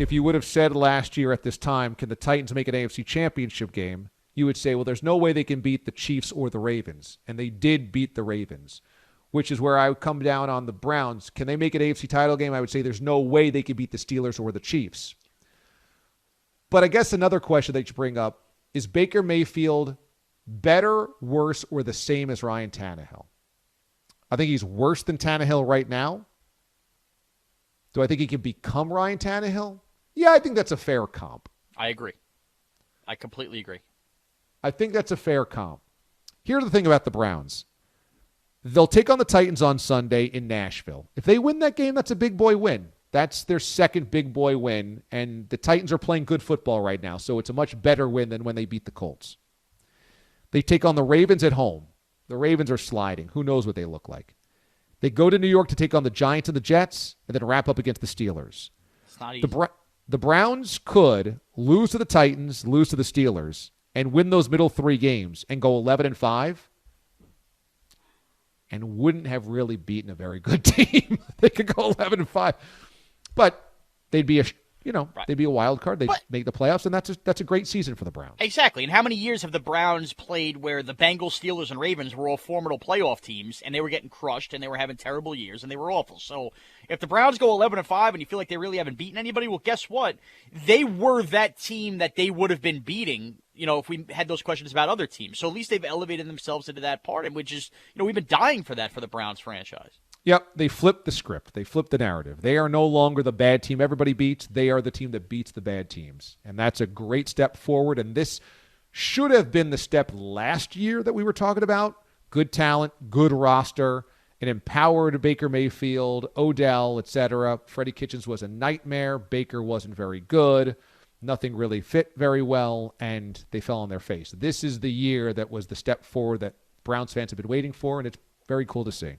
if you would have said last year at this time, can the Titans make an AFC championship game, you would say, well, there's no way they can beat the Chiefs or the Ravens. And they did beat the Ravens, which is where I would come down on the Browns. Can they make an AFC title game? I would say there's no way they could beat the Steelers or the Chiefs. But I guess another question that you bring up is Baker Mayfield better, worse, or the same as Ryan Tannehill? I think he's worse than Tannehill right now. Do I think he can become Ryan Tannehill? Yeah, I think that's a fair comp. I agree. I completely agree. I think that's a fair comp. Here's the thing about the Browns. They'll take on the Titans on Sunday in Nashville. If they win that game, that's a big boy win. That's their second big boy win, and the Titans are playing good football right now, so it's a much better win than when they beat the Colts. They take on the Ravens at home. The Ravens are sliding. Who knows what they look like? They go to New York to take on the Giants and the Jets, and then wrap up against the Steelers. It's not easy. The Browns could lose to the Titans, lose to the Steelers, and win those middle three games and go 11-5, and wouldn't have really beaten a very good team. They could go 11-5, but they'd be they'd be a wild card. They'd make the playoffs, and that's a great season for the Browns. Exactly. And how many years have the Browns played where the Bengals, Steelers, and Ravens were all formidable playoff teams, and they were getting crushed, and they were having terrible years, and they were awful? So if the Browns go 11-5, and you feel like they really haven't beaten anybody, well, guess what? They were that team that they would have been beating, if we had those questions about other teams. So at least they've elevated themselves into that part, and which is, we've been dying for that for the Browns franchise. Yep, they flipped the script. They flipped the narrative. They are no longer the bad team everybody beats. They are the team that beats the bad teams. And that's a great step forward. And this should have been the step last year that we were talking about. Good talent, good roster, an empowered Baker Mayfield, Odell, etc. Freddie Kitchens was a nightmare. Baker wasn't very good. Nothing really fit very well, and they fell on their face. This is the year that was the step forward that Browns fans have been waiting for, and it's very cool to see.